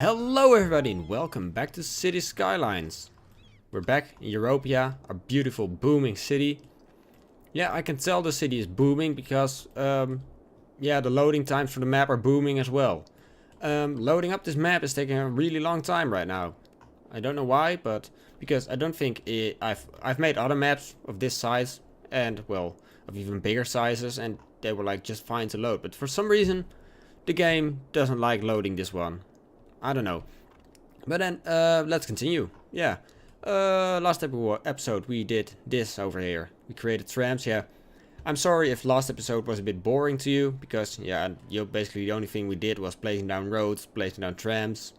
Hello everybody and welcome back to City Skylines. We're back in Europia, our beautiful booming city. Yeah, I can tell the city is booming because the loading times for the map are booming as well. Loading up this map is taking a really long time right now. I don't know why, but because I don't think I've made other maps of this size and well, of even bigger sizes, and they were like just fine to load, but for some reason the game doesn't like loading this one. I don't know. But then, let's continue. Yeah. Last episode we did this over here. We created trams, yeah. I'm sorry if last episode was a bit boring to you, because, yeah, basically the only thing we did was placing down roads, placing down trams.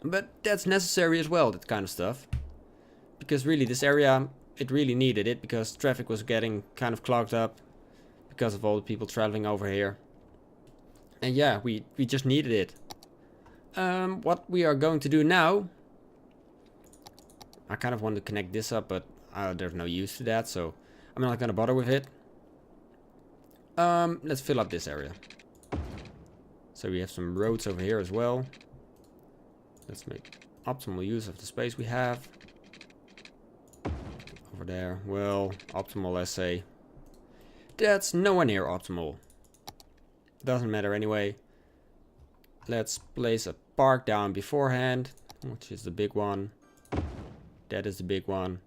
But that's necessary as well, that kind of stuff. Because really, this area, it really needed it, because traffic was getting kind of clogged up, because of all the people traveling over here. And yeah, we just needed it. What we are going to do now, I kind of want to connect this up, but there's no use to that, so I'm not gonna bother with it. Let's fill up this area. So we have some roads over here as well. Let's make optimal use of the space we have. Over there, well, optimal, let's say. That's nowhere near optimal. Doesn't matter anyway. Let's place a park down beforehand, which is the big one. That is the big one.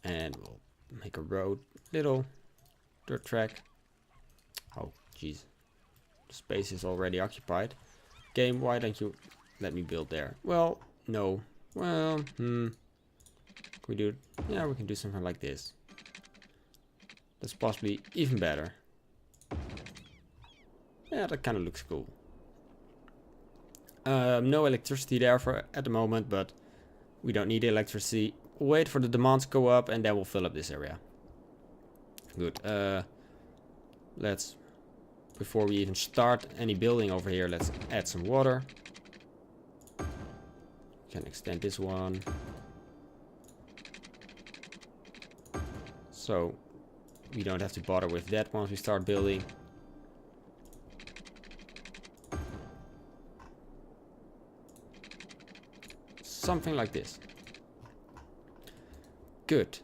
And we'll make a road, little dirt track. Oh, jeez. The space is already occupied. Game, why don't you let me build there? Well, no. Well, Can we do it? Yeah, we can do something like this. That's possibly even better. Yeah, that kind of looks cool. No electricity there at the moment, but we don't need electricity. We'll wait for the demand to go up and then we'll fill up this area. Good. Before we even start any building over here, let's add some water. Can extend this one. So we don't have to bother with that once we start building. Something like this. Good.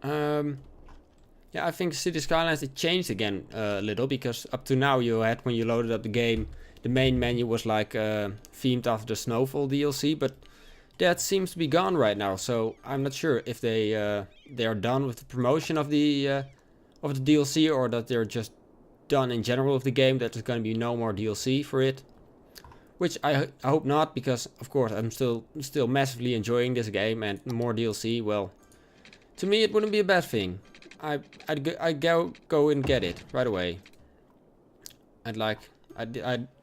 Yeah, I think City Skylines it changed again a little, because up to now you had, when you loaded up the game, the main menu was like themed after the Snowfall DLC, but that seems to be gone right now. So I'm not sure if they are done with the promotion of the DLC, or that they're just done in general with the game. That there's going to be no more DLC for it. Which I hope not, because of course I'm still massively enjoying this game, and more DLC, well, to me it wouldn't be a bad thing. I'd go and get it right away. I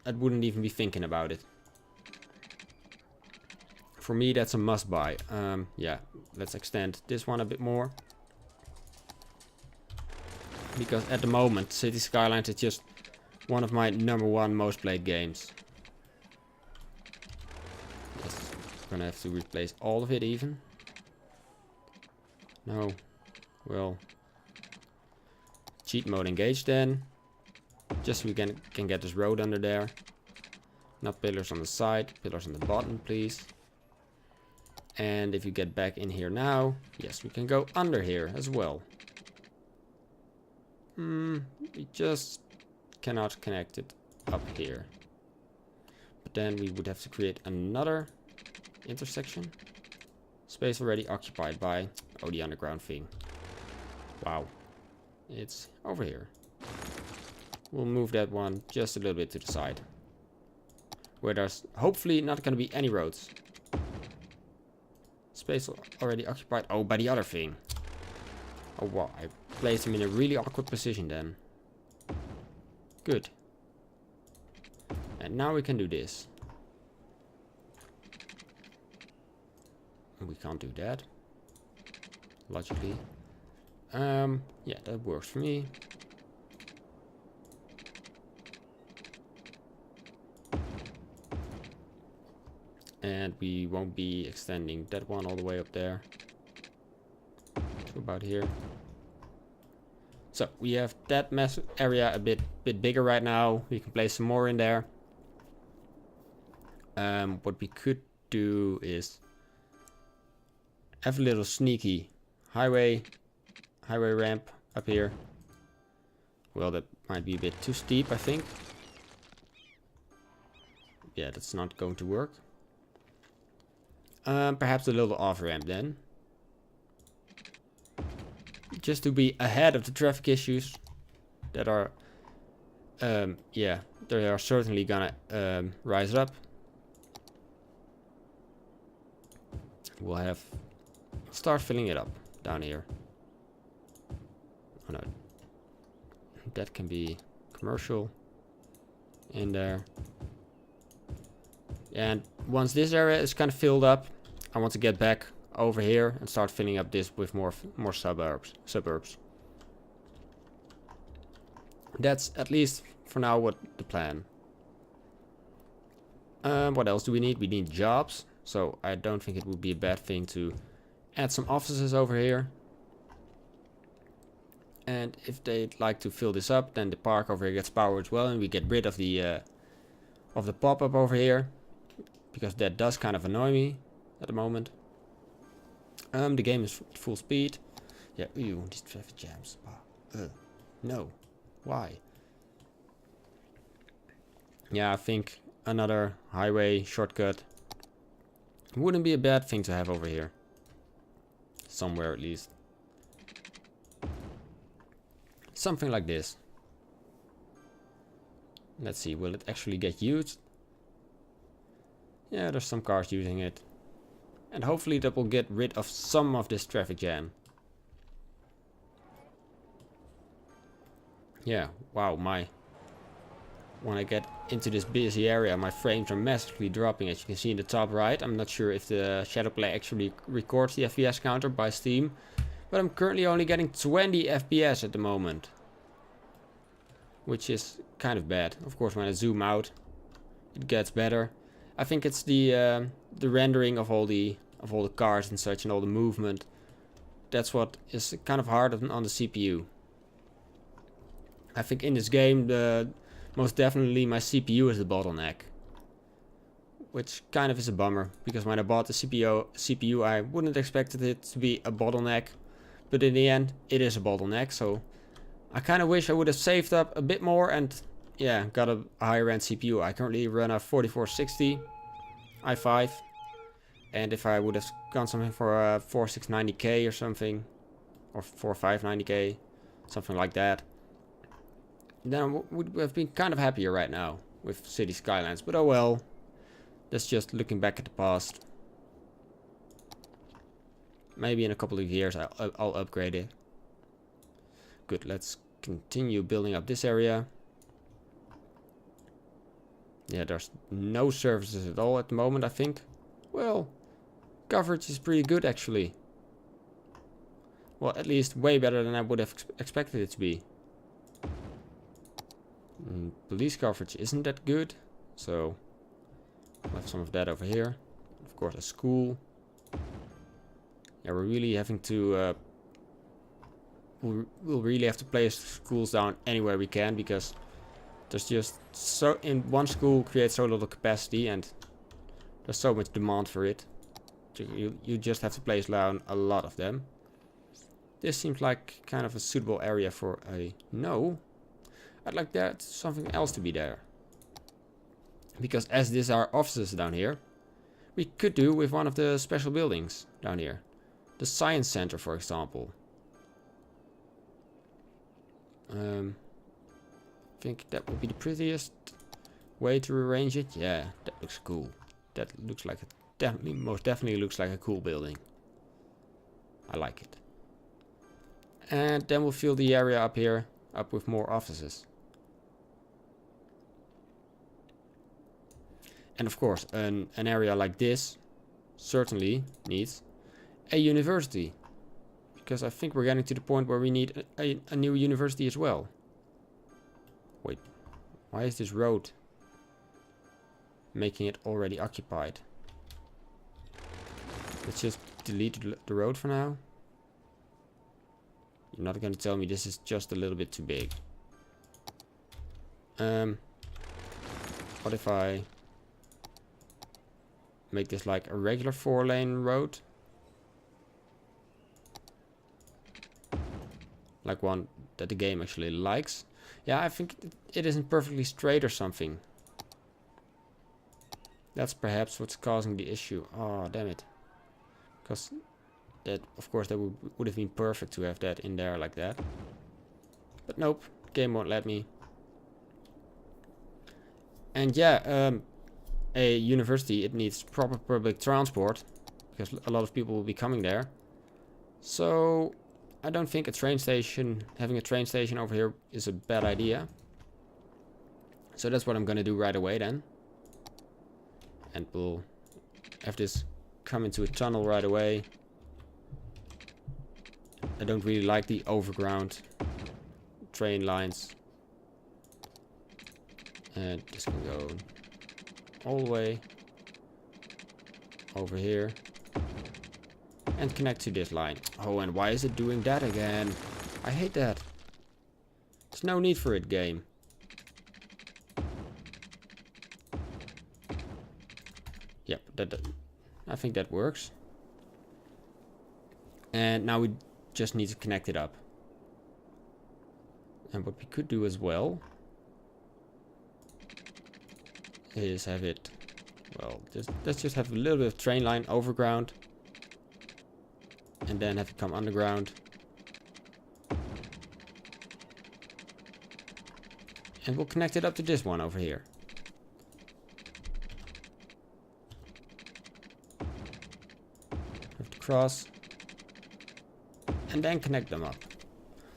wouldn't even be thinking about it. For me that's a must buy. Yeah, let's extend this one a bit more. Because at the moment City Skylines is just one of my #1 most played games. Gonna have to replace all of it even. No. Well. Cheat mode engaged then. Just so we can get this road under there. Not pillars on the side, pillars on the bottom please. And if you get back in here now, yes, we can go under here as well. We just cannot connect it up here. But then we would have to create another intersection. Space already occupied by the underground thing. Wow. It's over here. We'll move that one just a little bit to the side, where there's hopefully not going to be any roads. Space already occupied by the other thing. Oh wow, I placed him in a really awkward position then. Good. And now we can do this. We can't do that, logically. Yeah, that works for me. And we won't be extending that one all the way up there. To about here. So we have that area a bit bigger right now. We can place some more in there. What we could do is have a little sneaky highway ramp up here. Well, that might be a bit too steep, I think. Yeah, that's not going to work. Perhaps a little off ramp then. Just to be ahead of the traffic issues that are, yeah, they are certainly gonna rise up. We'll have start filling it up down here. Oh no, that can be commercial in there. And once this area is kind of filled up, I want to get back over here and start filling up this with more suburbs. That's at least for now what the plan. What else do we need? We need jobs. So I don't think it would be a bad thing to add some offices over here. And if they'd like to fill this up, then the park over here gets power as well, and we get rid of the pop-up over here, because that does kind of annoy me at the moment. The game is full speed. Yeah, ew, these traffic jams. No, why? Yeah, I think another highway shortcut wouldn't be a bad thing to have over here. Somewhere at least. Something like this. Let's see, will it actually get used? Yeah, there's some cars using it. And hopefully that will get rid of some of this traffic jam. Yeah, wow, when I get into this busy area, my frames are massively dropping, as you can see in the top right. I'm not sure if the Shadowplay actually records the FPS counter by Steam, but I'm currently only getting 20 FPS at the moment, which is kind of bad. Of course, when I zoom out, it gets better. I think it's the rendering of all the cars and such, and all the movement. That's what is kind of hard on the CPU. I think in this game, most definitely my CPU is the bottleneck, which kind of is a bummer, because when I bought the CPU I wouldn't expect it to be a bottleneck, but in the end it is a bottleneck. So I kind of wish I would have saved up a bit more and yeah, got a higher end CPU. I currently run a 4460 i5, and if I would have gone something for a 4690K or something, or 4590K, something like that, then I would have been kind of happier right now with City Skylines. But oh well, that's just looking back at the past. Maybe in a couple of years I'll upgrade it. Good, let's continue building up this area. Yeah, there's no services at all at the moment, I think. Well, coverage is pretty good actually. Well, at least way better than I would have expected it to be. Police coverage isn't that good, so I'll have some of that over here. Of course, a school. Yeah, we're really having to we'll really have to place schools down anywhere we can, because there's just so, in one school creates so little capacity and there's so much demand for it. So you just have to place down a lot of them. This seems like kind of a suitable area for a no. I'd like that something else to be there, because as these are offices down here, we could do with one of the special buildings down here, the science center, for example. I think that would be the prettiest way to arrange it. Yeah, that looks cool. That looks like most definitely looks like a cool building. I like it. And then we'll fill the area up here up with more offices. And of course, an area like this certainly needs a university, because I think we're getting to the point where we need a new university as well. Wait, why is this road making it already occupied? Let's just delete the road for now. You're not going to tell me this is just a little bit too big. What if I make this like a regular 4-lane road. Like one that the game actually likes. Yeah, I think it isn't perfectly straight or something. That's perhaps what's causing the issue. Oh, damn it. Because that, of course, that would have been perfect to have that in there like that. But nope, game won't let me. And yeah, a university, it needs proper public transport. Because a lot of people will be coming there. So I don't think having a train station over here is a bad idea. So that's what I'm gonna do right away then. And we'll have this come into a tunnel right away. I don't really like the overground train lines. And this can go all the way over here. And connect to this line. Oh, and why is it doing that again? I hate that. There's no need for it, game. Yep, I think that works. And now we just need to connect it up. And what we could do as well is have it, well, let's just have a little bit of train line overground. And then have it come underground. And we'll connect it up to this one over here. Have to cross. And then connect them up.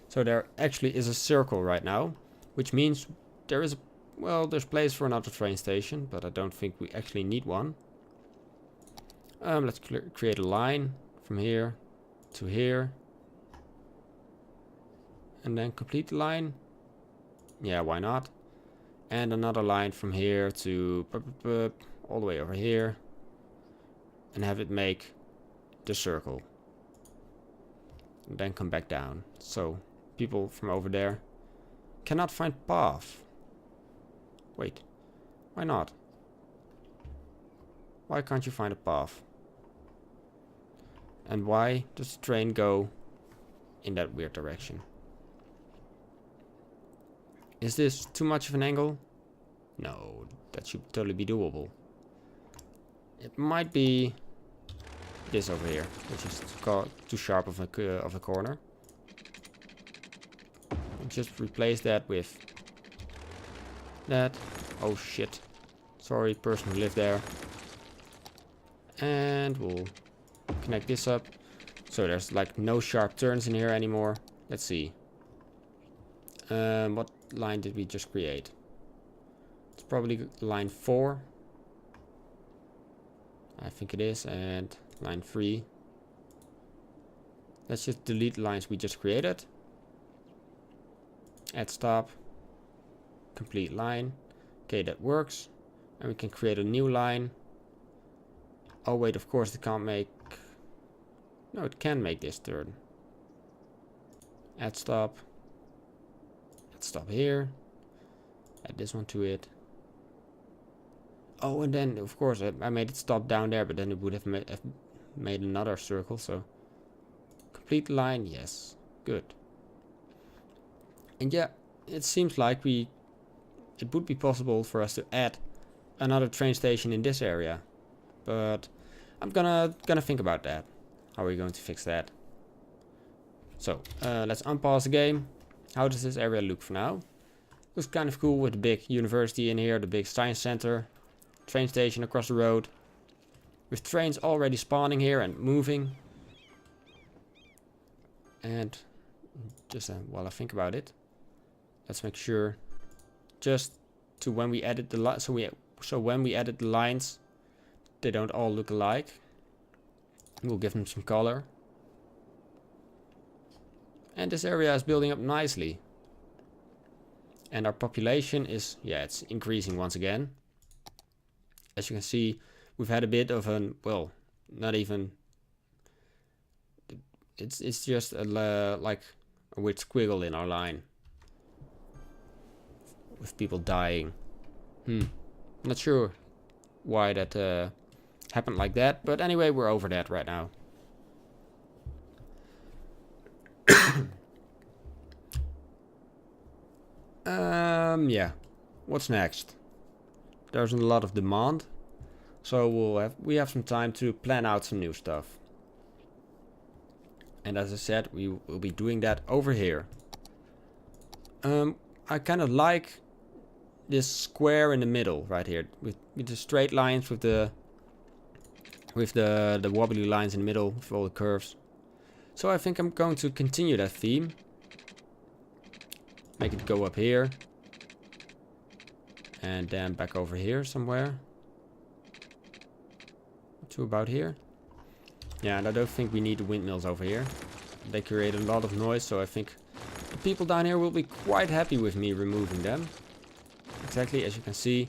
So there actually is a circle right now. Which means there is, well, there's place for another train station. But I don't think we actually need one. Let's create a line from here to here. And then complete the line. Yeah, why not? And another line from here to all the way over here. And have it make the circle. And then come back down. So people from over there cannot find path. Wait, why not? Why can't you find a path? And why does the train go in that weird direction? Is this too much of an angle? No, that should totally be doable. It might be this over here, which is too sharp of a corner. I'll just replace that with that. Oh shit. Sorry, person who lived there. And we'll connect this up. So there's like no sharp turns in here anymore. Let's see. What line did we just create? It's probably line 4. I think it is. And line 3. Let's just delete the lines we just created. Add stop. Complete line. Okay, that works. And we can create a new line. Oh wait, of course it can't make... No, it can make this turn. Add stop. Add stop here. Add this one to it. Oh, and then of course I made it stop down there, but then it would have made another circle, so... Complete line, yes. Good. And yeah, it seems like it would be possible for us to add another train station in this area. But I'm gonna think about that. How are we going to fix that? So, let's unpause the game. How does this area look for now? Looks kind of cool with the big university in here, the big science center, train station across the road. With trains already spawning here and moving. And just while I think about it, let's make sure just to when we edit the so when we edit the lines, they don't all look alike. We'll give them some color. And this area is building up nicely. And our population is, yeah, it's increasing once again. As you can see, we've had a bit of an, well, not even, it's just like a weird squiggle in our line. With people dying. Not sure why that happened like that. But anyway, we're over that right now. Yeah. What's next? There's a lot of demand, so we have some time to plan out some new stuff. And as I said, we will be doing that over here. I kind of like this square in the middle right here with the straight lines with the wobbly lines in the middle with all the curves. So I think I'm going to continue that theme. Make it go up here. And then back over here somewhere. To about here. Yeah, and I don't think we need the windmills over here. They create a lot of noise, so I think the people down here will be quite happy with me removing them. Exactly, as you can see.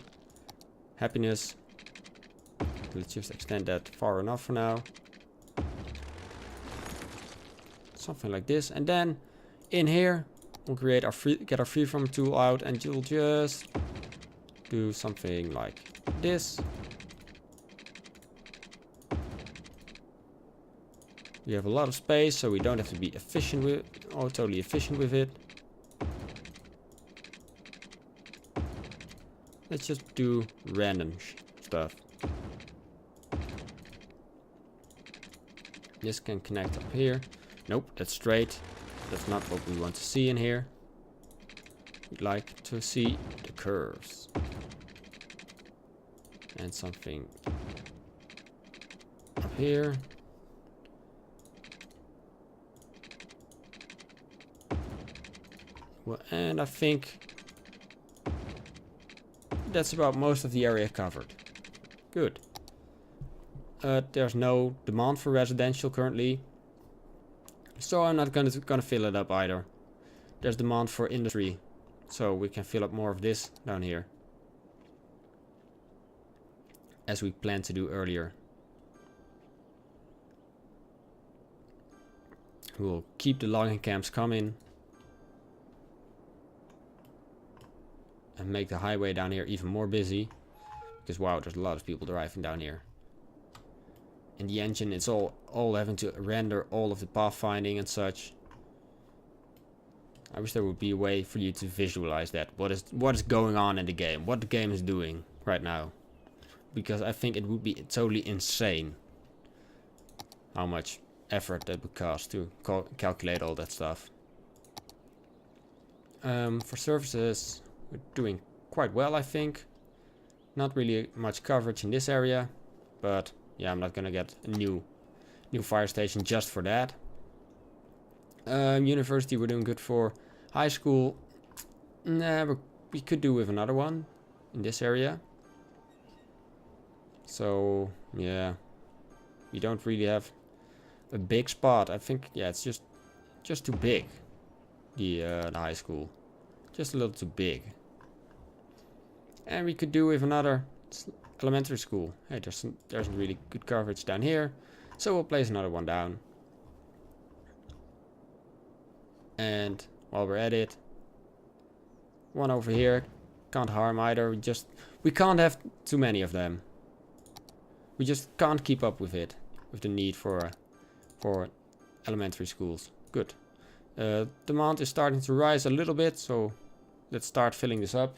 Happiness. Let's just extend that far enough for now. Something like this. And then in here we'll create our get our freeform tool out, and you'll just do something like this. We have a lot of space, so we don't have to be efficient with totally efficient with it. Let's just do random stuff. This can connect up here. Nope, that's straight. That's not what we want to see in here. We'd like to see the curves. And something up here. Well, and I think that's about most of the area covered. Good. There's no demand for residential currently, so I'm not gonna fill it up either. There's demand for industry, so we can fill up more of this down here, as we planned to do earlier. We'll keep the logging camps coming and make the highway down here even more busy, because wow, there's a lot of people driving down here. And the engine, it's all having to render all of the pathfinding and such. I wish there would be a way for you to visualize that. What is going on in the game, what the game is doing right now, because I think it would be totally insane how much effort that would cost to calculate all that stuff. For services, we're doing quite well, I think. Not really much coverage in this area, but yeah, I'm not gonna get a new fire station just for that. University, we're doing good for. High school, nah, we could do with another one in this area. So yeah, we don't really have a big spot. I think yeah, it's just too big. The high school, just a little too big. And we could do with another elementary school. Hey, there's really good coverage down here, so we'll place another one down. And while we're at it, one over here can't harm either. We can't have too many of them. We just can't keep up with it, with the need for elementary schools. Good. Demand is starting to rise a little bit, so let's start filling this up.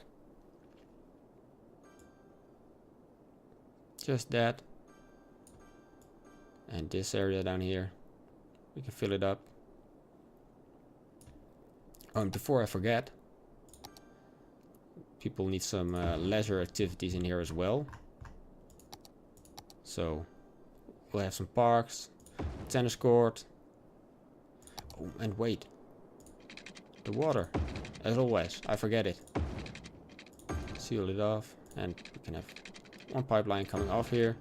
Just that. And this area down here, we can fill it up. Oh, and before I forget, people need some leisure activities in here as well. So we'll have some parks, tennis court. Oh, and wait, the water, as always, I forget it. Seal it off, and we can have one pipeline coming off here.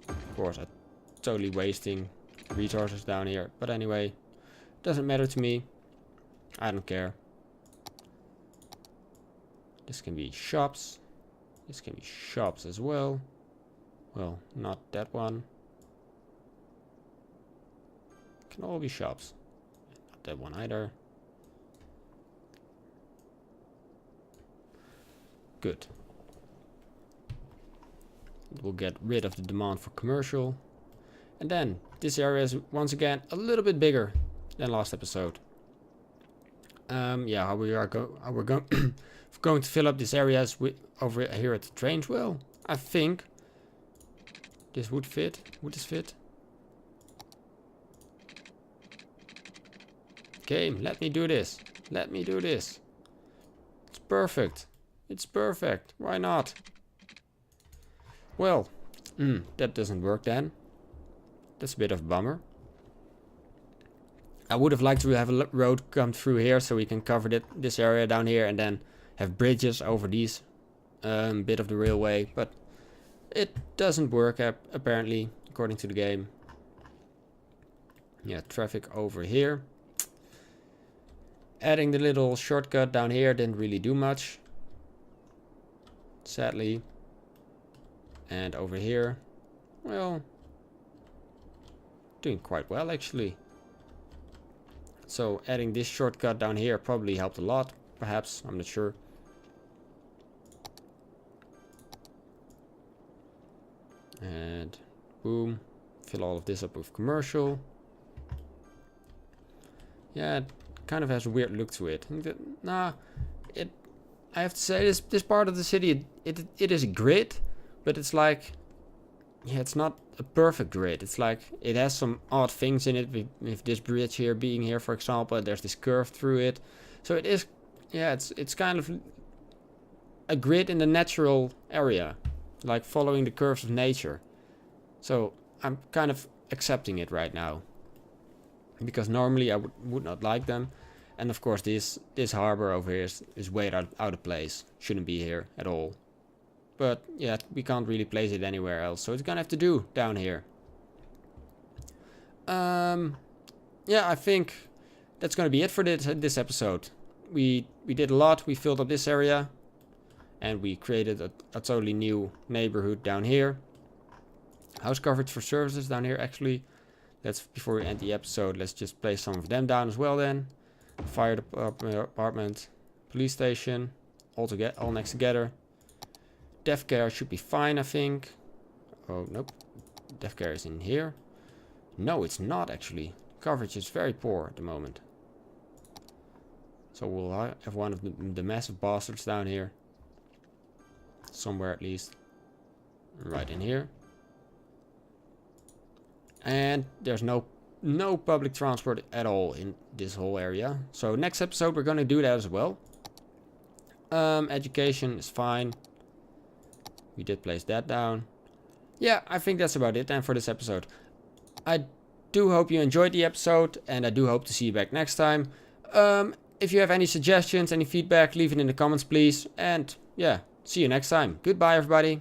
Of course, I'm totally wasting resources down here, but anyway, doesn't matter to me. I don't care. This can be shops. This can be shops as well. Well, not that one. Can all be shops. Not that one either. Good. It will get rid of the demand for commercial. And then this area is once again a little bit bigger than last episode. Yeah, how we're going to fill up these areas over here at the trains. Well, I think this would fit. Would this fit? Game, let me do this. Let me do this. It's perfect. It's perfect. Why not? Well, that doesn't work then. That's a bit of a bummer. I would have liked to have a road come through here so we can cover this area down here and then have bridges over these bit of the railway, but it doesn't work apparently according to the game. Yeah, traffic over here. Adding the little shortcut down here didn't really do much, sadly. And over here, well, doing quite well actually. So adding this shortcut down here probably helped a lot, perhaps, I'm not sure. And boom, fill all of this up with commercial. Yeah, it kind of has a weird look to it. I have to say this part of the city, it is a grid, but it's like, yeah, it's not a perfect grid. It's like it has some odd things in it, with this bridge here being here, for example. There's this curve through it, so it is, yeah, it's kind of a grid in the natural area, like following the curves of nature. So I'm kind of accepting it right now, because normally I would not like them. And of course this harbor over here is way out of place. Shouldn't be here at all. But yeah, we can't really place it anywhere else, so it's gonna have to do down here. Yeah, I think that's gonna be it for this episode. We did a lot. We filled up this area, and we created a totally new neighborhood down here. House coverage for services down here actually. Before we end the episode, let's just place some of them down as well then. Fire department, police station, all next together. Death care should be fine, I think. Oh, nope. Death care is in here. No, it's not actually. Coverage is very poor at the moment. So we'll have one of the massive bastards down here. Somewhere at least. Right in here. And there's no public transport at all in this whole area. So next episode we're going to do that as well. Education is fine. We did place that down. Yeah, I think that's about it then for this episode. I do hope you enjoyed the episode, and I do hope to see you back next time. If you have any suggestions, any feedback, leave it in the comments please. And yeah, see you next time. Goodbye everybody.